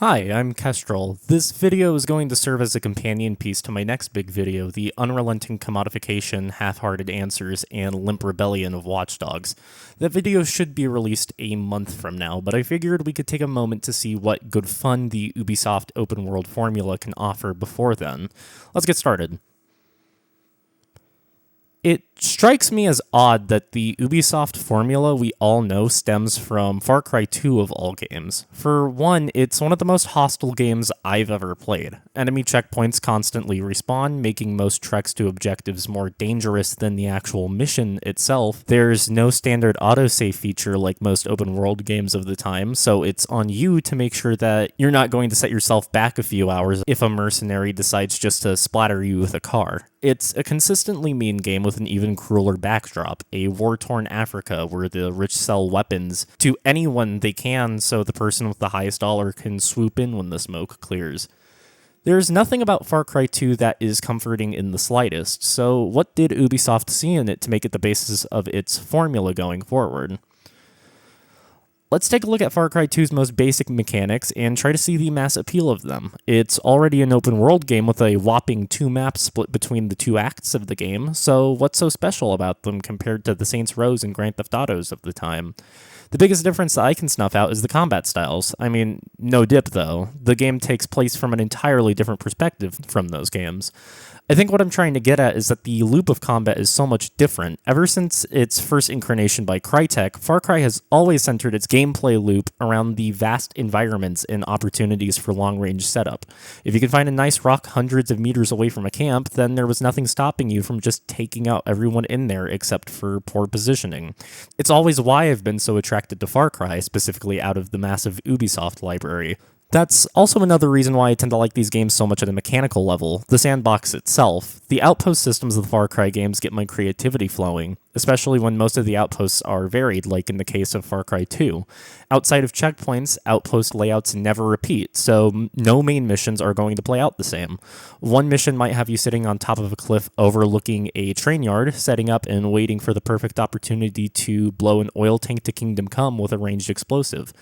Hi, I'm Kestrel. This video is going to serve as a companion piece to my next big video, the Unrelenting Commodification, Half-Hearted Answers, and Limp Rebellion of Watch Dogs. That video should be released a month from now, but I figured we could take a moment to see what good fun the Ubisoft open world formula can offer before then. Let's get started. It strikes me as odd that the Ubisoft formula we all know stems from Far Cry 2 of all games. For one, it's one of the most hostile games I've ever played. Enemy checkpoints constantly respawn, making most treks to objectives more dangerous than the actual mission itself. There's no standard autosave feature like most open world games of the time, so it's on you to make sure that you're not going to set yourself back a few hours if a mercenary decides just to splatter you with a car. It's a consistently mean game with an even crueler backdrop, a war-torn Africa where the rich sell weapons to anyone they can so the person with the highest dollar can swoop in when the smoke clears. There's nothing about Far Cry 2 that is comforting in the slightest, so what did Ubisoft see in it to make it the basis of its formula going forward? Let's take a look at Far Cry 2's most basic mechanics and try to see the mass appeal of them. It's already an open world game with a whopping 2 maps split between the 2 acts of the game, so what's so special about them compared to the Saints Row and Grand Theft Autos of the time? The biggest difference that I can snuff out is the combat styles. I mean, no dip though. The game takes place from an entirely different perspective from those games. I think what I'm trying to get at is that the loop of combat is so much different. Ever since its first incarnation by Crytek, Far Cry has always centered its gameplay loop around the vast environments and opportunities for long-range setup. If you can find a nice rock hundreds of meters away from a camp, then there was nothing stopping you from just taking out everyone in there except for poor positioning. It's always why I've been so attracted to Far Cry, specifically out of the massive Ubisoft library. That's also another reason why I tend to like these games so much at a mechanical level, the sandbox itself. The outpost systems of the Far Cry games get my creativity flowing, especially when most of the outposts are varied, like in the case of Far Cry 2. Outside of checkpoints, outpost layouts never repeat, so no main missions are going to play out the same. One mission might have you sitting on top of a cliff overlooking a train yard, setting up and waiting for the perfect opportunity to blow an oil tank to Kingdom Come with a ranged explosive.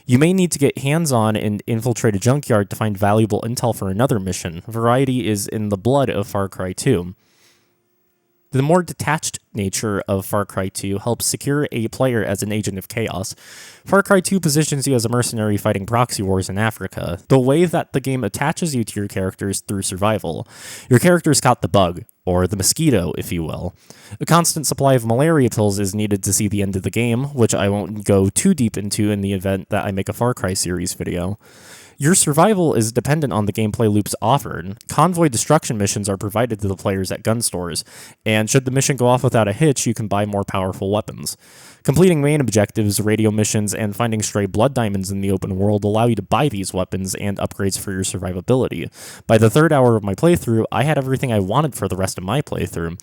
You may need to get hands-on and infiltrate a junkyard to find valuable intel for another mission. Variety is in the blood of Far Cry 2. The more detached nature of Far Cry 2 helps secure a player as an agent of chaos. Far Cry 2 positions you as a mercenary fighting proxy wars in Africa. The way that the game attaches you to your characters through survival. Your character's caught the bug, or the mosquito, if you will. A constant supply of malaria pills is needed to see the end of the game, which I won't go too deep into in the event that I make a Far Cry series video. Your survival is dependent on the gameplay loops offered. Convoy destruction missions are provided to the players at gun stores, and should the mission go off without a hitch, you can buy more powerful weapons. Completing main objectives, radio missions, and finding stray blood diamonds in the open world allow you to buy these weapons and upgrades for your survivability. By the 3rd hour of my playthrough, I had everything I wanted for the rest of my playthrough.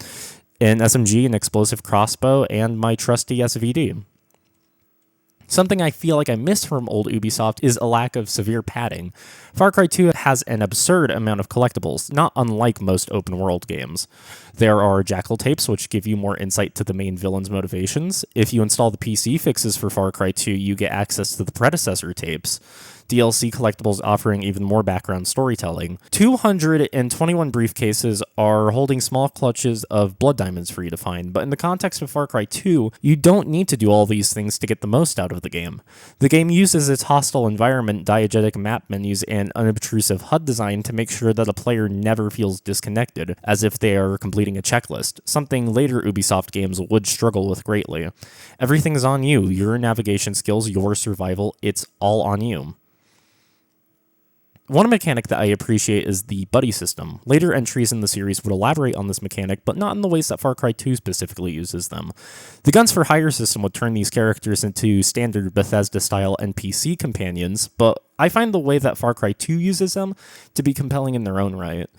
An SMG, an explosive crossbow, and my trusty SVD. Something I feel like I miss from old Ubisoft is a lack of severe padding. Far Cry 2 has an absurd amount of collectibles, not unlike most open-world games. There are jackal tapes, which give you more insight to the main villain's motivations. If you install the PC fixes for Far Cry 2, you get access to the predecessor tapes. DLC collectibles offering even more background storytelling. 221 briefcases are holding small clutches of blood diamonds for you to find, but in the context of Far Cry 2, you don't need to do all these things to get the most out of the game. The game uses its hostile environment, diegetic map menus, and unobtrusive HUD design to make sure that a player never feels disconnected, as if they are completing a checklist, something later Ubisoft games would struggle with greatly. Everything is on you, your navigation skills, your survival, it's all on you. One mechanic that I appreciate is the buddy system. Later entries in the series would elaborate on this mechanic, but not in the ways that Far Cry 2 specifically uses them. The Guns for Hire system would turn these characters into standard Bethesda-style NPC companions, but I find the way that Far Cry 2 uses them to be compelling in their own right.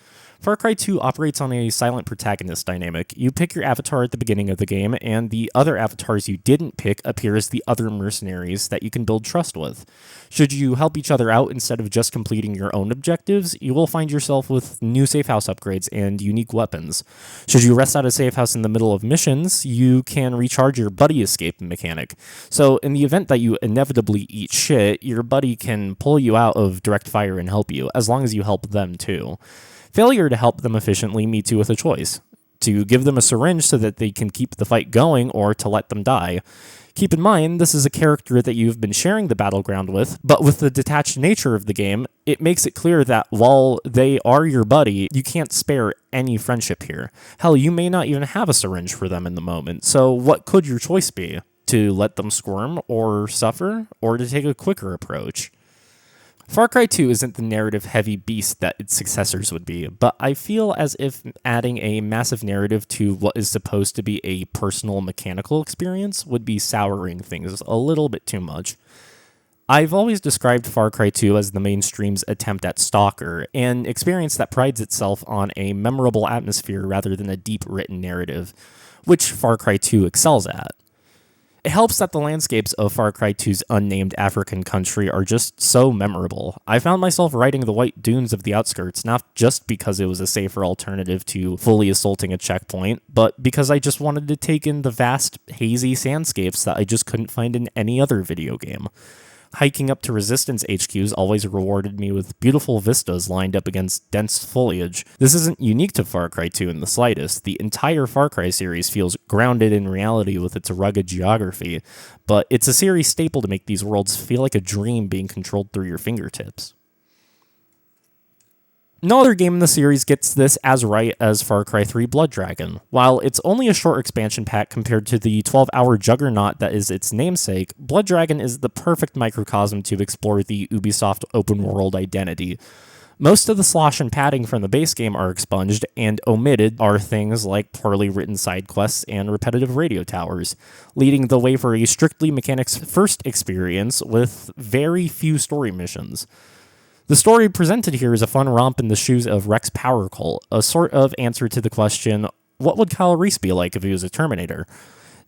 Far Cry 2 operates on a silent protagonist dynamic. You pick your avatar at the beginning of the game, and the other avatars you didn't pick appear as the other mercenaries that you can build trust with. Should you help each other out instead of just completing your own objectives, you will find yourself with new safe house upgrades and unique weapons. Should you rest at a safe house in the middle of missions, you can recharge your buddy escape mechanic. So in the event that you inevitably eat shit, your buddy can pull you out of direct fire and help you, as long as you help them too. Failure to help them efficiently meets you with a choice: to give them a syringe so that they can keep the fight going, or to let them die. Keep in mind, this is a character that you've been sharing the battleground with, but with the detached nature of the game, it makes it clear that while they are your buddy, you can't spare any friendship here. Hell, you may not even have a syringe for them in the moment, so what could your choice be? To let them squirm or suffer, or to take a quicker approach? Far Cry 2 isn't the narrative-heavy beast that its successors would be, but I feel as if adding a massive narrative to what is supposed to be a personal mechanical experience would be souring things a little bit too much. I've always described Far Cry 2 as the mainstream's attempt at Stalker, an experience that prides itself on a memorable atmosphere rather than a deep-written narrative, which Far Cry 2 excels at. It helps that the landscapes of Far Cry 2's unnamed African country are just so memorable. I found myself riding the white dunes of the outskirts, not just because it was a safer alternative to fully assaulting a checkpoint, but because I just wanted to take in the vast, hazy sandscapes that I just couldn't find in any other video game. Hiking up to Resistance HQs always rewarded me with beautiful vistas lined up against dense foliage. This isn't unique to Far Cry 2 in the slightest. The entire Far Cry series feels grounded in reality with its rugged geography, but it's a series staple to make these worlds feel like a dream being controlled through your fingertips. No other game in the series gets this as right as Far Cry 3 Blood Dragon. While it's only a short expansion pack compared to the 12-hour juggernaut that is its namesake, Blood Dragon is the perfect microcosm to explore the Ubisoft open-world identity. Most of the slosh and padding from the base game are expunged, and omitted are things like poorly written side quests and repetitive radio towers, leading the way for a strictly mechanics-first experience with very few story missions. The story presented here is a fun romp in the shoes of Rex Power Cult, a sort of answer to the question, what would Kyle Reese be like if he was a Terminator?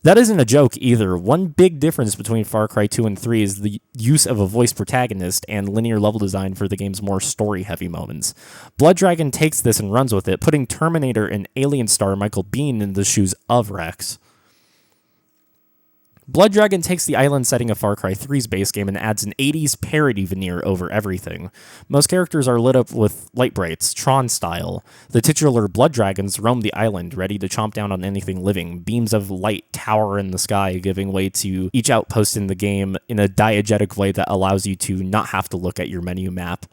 That isn't a joke either. One big difference between Far Cry 2 and 3 is the use of a voice protagonist and linear level design for the game's more story-heavy moments. Blood Dragon takes this and runs with it, putting Terminator and Alien star Michael Biehn in the shoes of Rex. Blood Dragon takes the island setting of Far Cry 3's base game and adds an 80s parody veneer over everything. Most characters are lit up with light brights, Tron style. The titular Blood Dragons roam the island, ready to chomp down on anything living. Beams of light tower in the sky, giving way to each outpost in the game in a diegetic way that allows you to not have to look at your menu map.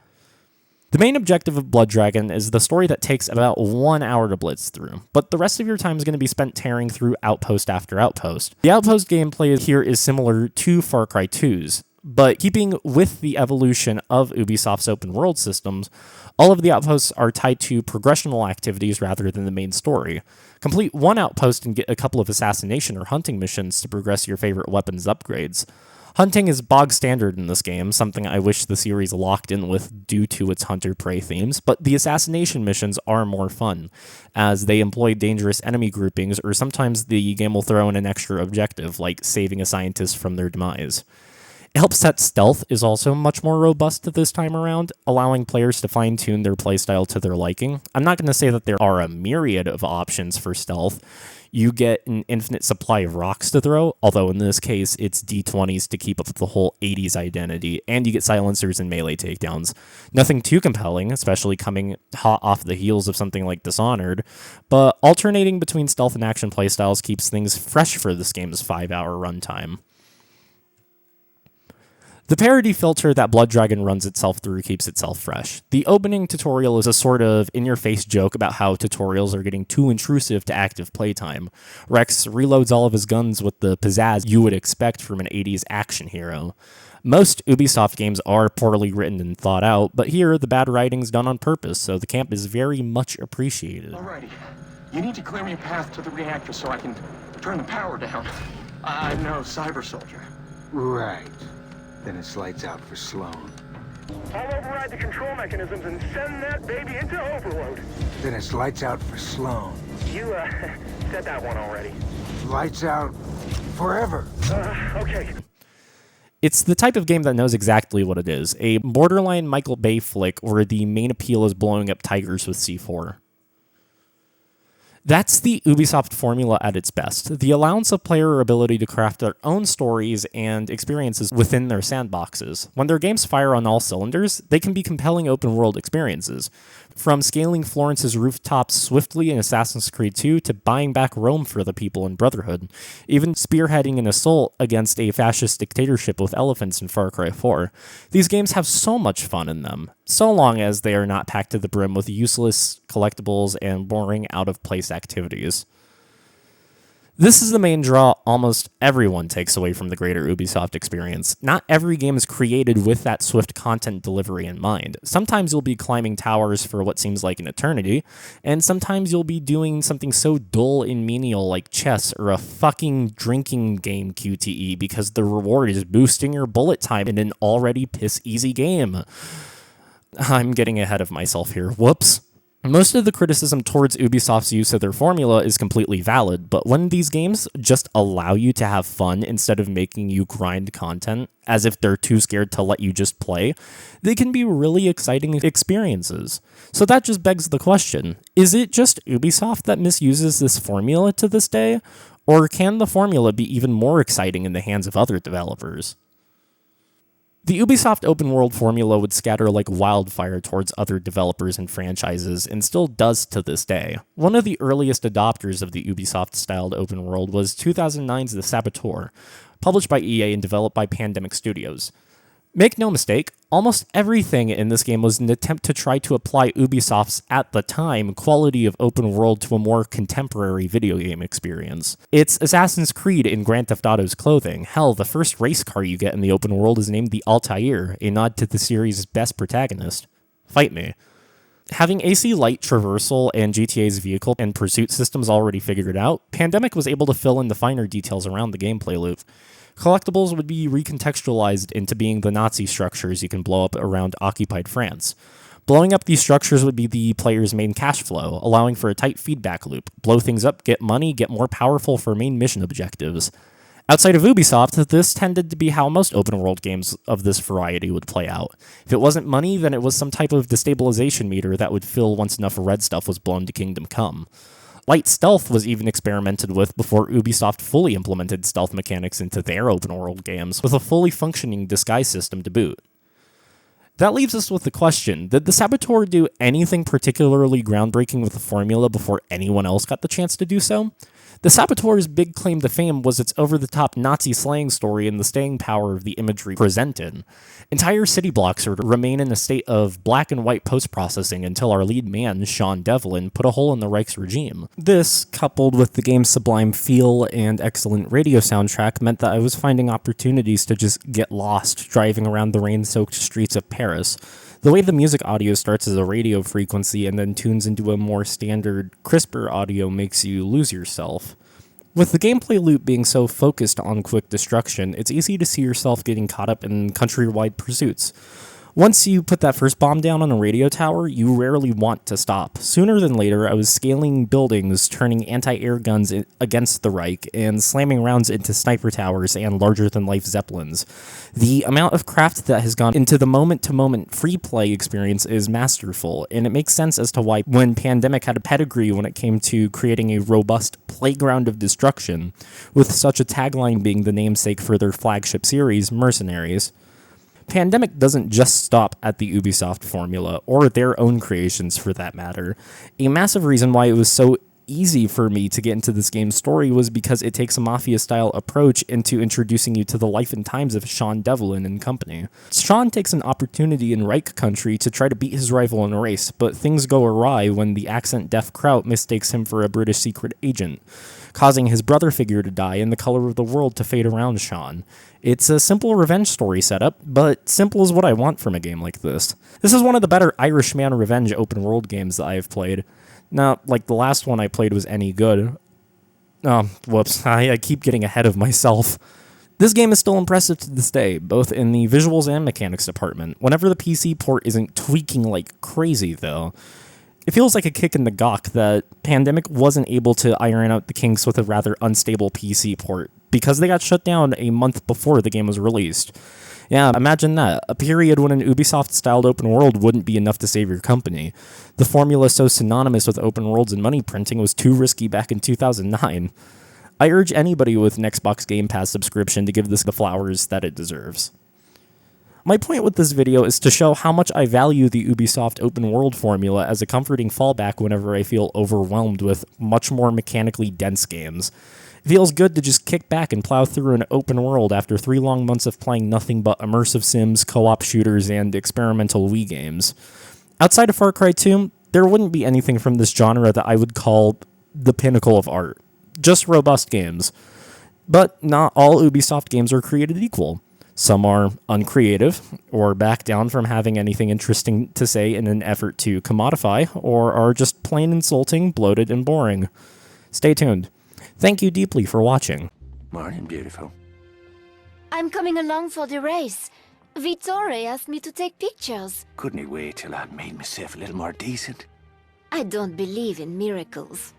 The main objective of Blood Dragon is the story that takes about 1 hour to blitz through, but the rest of your time is going to be spent tearing through outpost after outpost. The outpost gameplay here is similar to Far Cry 2's, but keeping with the evolution of Ubisoft's open world systems, all of the outposts are tied to progressional activities rather than the main story. Complete one outpost and get a couple of assassination or hunting missions to progress your favorite weapons upgrades. Hunting is bog standard in this game, something I wish the series locked in with due to its hunter-prey themes, but the assassination missions are more fun, as they employ dangerous enemy groupings, or sometimes the game will throw in an extra objective, like saving a scientist from their demise. It helps that stealth is also much more robust this time around, allowing players to fine-tune their playstyle to their liking. I'm not going to say that there are a myriad of options for stealth. You get an infinite supply of rocks to throw, although in this case, it's D20s to keep up with the whole 80s identity, and you get silencers and melee takedowns. Nothing too compelling, especially coming hot off the heels of something like Dishonored, but alternating between stealth and action playstyles keeps things fresh for this game's 5-hour runtime. The parody filter that Blood Dragon runs itself through keeps itself fresh. The opening tutorial is a sort of in-your-face joke about how tutorials are getting too intrusive to active playtime. Rex reloads all of his guns with the pizzazz you would expect from an 80s action hero. Most Ubisoft games are poorly written and thought out, but here the bad writing's done on purpose, so the camp is very much appreciated. Alrighty. You need to clear me a path to the reactor so I can turn the power down. I know, Cyber Soldier. Right. Then it's lights out for Sloan. I'll override the control mechanisms and send that baby into overload. Then it's lights out for Sloan. You, said that one already. Lights out forever. Okay. It's the type of game that knows exactly what it is, a borderline Michael Bay flick where the main appeal is blowing up tigers with C4. That's the Ubisoft formula at its best, the allowance of player ability to craft their own stories and experiences within their sandboxes. When their games fire on all cylinders, they can be compelling open-world experiences. From scaling Florence's rooftops swiftly in Assassin's Creed 2 to buying back Rome for the people in Brotherhood, even spearheading an assault against a fascist dictatorship with elephants in Far Cry 4. These games have so much fun in them, so long as they are not packed to the brim with useless collectibles and boring out-of-place activities. This is the main draw almost everyone takes away from the greater Ubisoft experience. Not every game is created with that swift content delivery in mind. Sometimes you'll be climbing towers for what seems like an eternity, and sometimes you'll be doing something so dull and menial like chess or a fucking drinking game QTE because the reward is boosting your bullet time in an already piss-easy game. I'm getting ahead of myself here. Whoops. Most of the criticism towards Ubisoft's use of their formula is completely valid, but when these games just allow you to have fun instead of making you grind content, as if they're too scared to let you just play, they can be really exciting experiences. So that just begs the question, is it just Ubisoft that misuses this formula to this day? Or can the formula be even more exciting in the hands of other developers? The Ubisoft open world formula would scatter like wildfire towards other developers and franchises, and still does to this day. One of the earliest adopters of the Ubisoft-styled open world was 2009's The Saboteur, published by EA and developed by Pandemic Studios. Make no mistake, almost everything in this game was an attempt to try to apply Ubisoft's, at the time, quality of open world to a more contemporary video game experience. It's Assassin's Creed in Grand Theft Auto's clothing. Hell, the first race car you get in the open world is named the Altair, a nod to the series' best protagonist. Fight me. Having AC Light traversal and GTA's vehicle and pursuit systems already figured out, Pandemic was able to fill in the finer details around the gameplay loop. Collectibles would be recontextualized into being the Nazi structures you can blow up around occupied France. Blowing up these structures would be the player's main cash flow, allowing for a tight feedback loop. Blow things up, get money, get more powerful for main mission objectives. Outside of Ubisoft, this tended to be how most open-world games of this variety would play out. If it wasn't money, then it was some type of destabilization meter that would fill once enough red stuff was blown to Kingdom Come. Light stealth was even experimented with before Ubisoft fully implemented stealth mechanics into their open-world games, with a fully functioning disguise system to boot. That leaves us with the question, did the Saboteur do anything particularly groundbreaking with the formula before anyone else got the chance to do so? The Saboteur's big claim to fame was its over-the-top Nazi slang story and the staying power of the imagery presented. Entire city blocks would remain in a state of black and white post-processing until our lead man, Sean Devlin, put a hole in the Reich's regime. This, coupled with the game's sublime feel and excellent radio soundtrack, meant that I was finding opportunities to just get lost driving around the rain-soaked streets of Paris. The way the music audio starts as a radio frequency and then tunes into a more standard, crisper audio makes you lose yourself. With the gameplay loop being so focused on quick destruction, it's easy to see yourself getting caught up in countrywide pursuits. Once you put that first bomb down on a radio tower, you rarely want to stop. Sooner than later, I was scaling buildings, turning anti-air guns against the Reich, and slamming rounds into sniper towers and larger-than-life zeppelins. The amount of craft that has gone into the moment-to-moment free play experience is masterful, and it makes sense as to why when Pandemic had a pedigree when it came to creating a robust playground of destruction, with such a tagline being the namesake for their flagship series, Mercenaries. Pandemic doesn't just stop at the Ubisoft formula, or their own creations for that matter. A massive reason why it was so easy for me to get into this game's story was because it takes a Mafia-style approach into introducing you to the life and times of Sean Devlin and company. Sean takes an opportunity in Reich country to try to beat his rival in a race, but things go awry when the accent-deaf Kraut mistakes him for a British secret agent, causing his brother figure to die and the color of the world to fade around Sean. It's a simple revenge story setup, but simple is what I want from a game like this. This is one of the better Irishman revenge open-world games that I have played. Not like the last one I played was any good. Oh, whoops, I keep getting ahead of myself. This game is still impressive to this day, both in the visuals and mechanics department. Whenever the PC port isn't tweaking like crazy, though, it feels like a kick in the gock that Pandemic wasn't able to iron out the kinks with a rather unstable PC port, because they got shut down a month before the game was released. Yeah, imagine that. A period when an Ubisoft-styled open world wouldn't be enough to save your company. The formula so synonymous with open worlds and money printing was too risky back in 2009. I urge anybody with an Xbox Game Pass subscription to give this the flowers that it deserves. My point with this video is to show how much I value the Ubisoft open world formula as a comforting fallback whenever I feel overwhelmed with much more mechanically dense games. It feels good to just kick back and plow through an open world after 3 long months of playing nothing but immersive sims, co-op shooters, and experimental Wii games. Outside of Far Cry 2, there wouldn't be anything from this genre that I would call the pinnacle of art. Just robust games. But not all Ubisoft games are created equal. Some are uncreative, or back down from having anything interesting to say in an effort to commodify, or are just plain insulting, bloated, and boring. Stay tuned. Thank you deeply for watching. Morning, beautiful. I'm coming along for the race. Vittore asked me to take pictures. Couldn't he wait till I made myself a little more decent? I don't believe in miracles.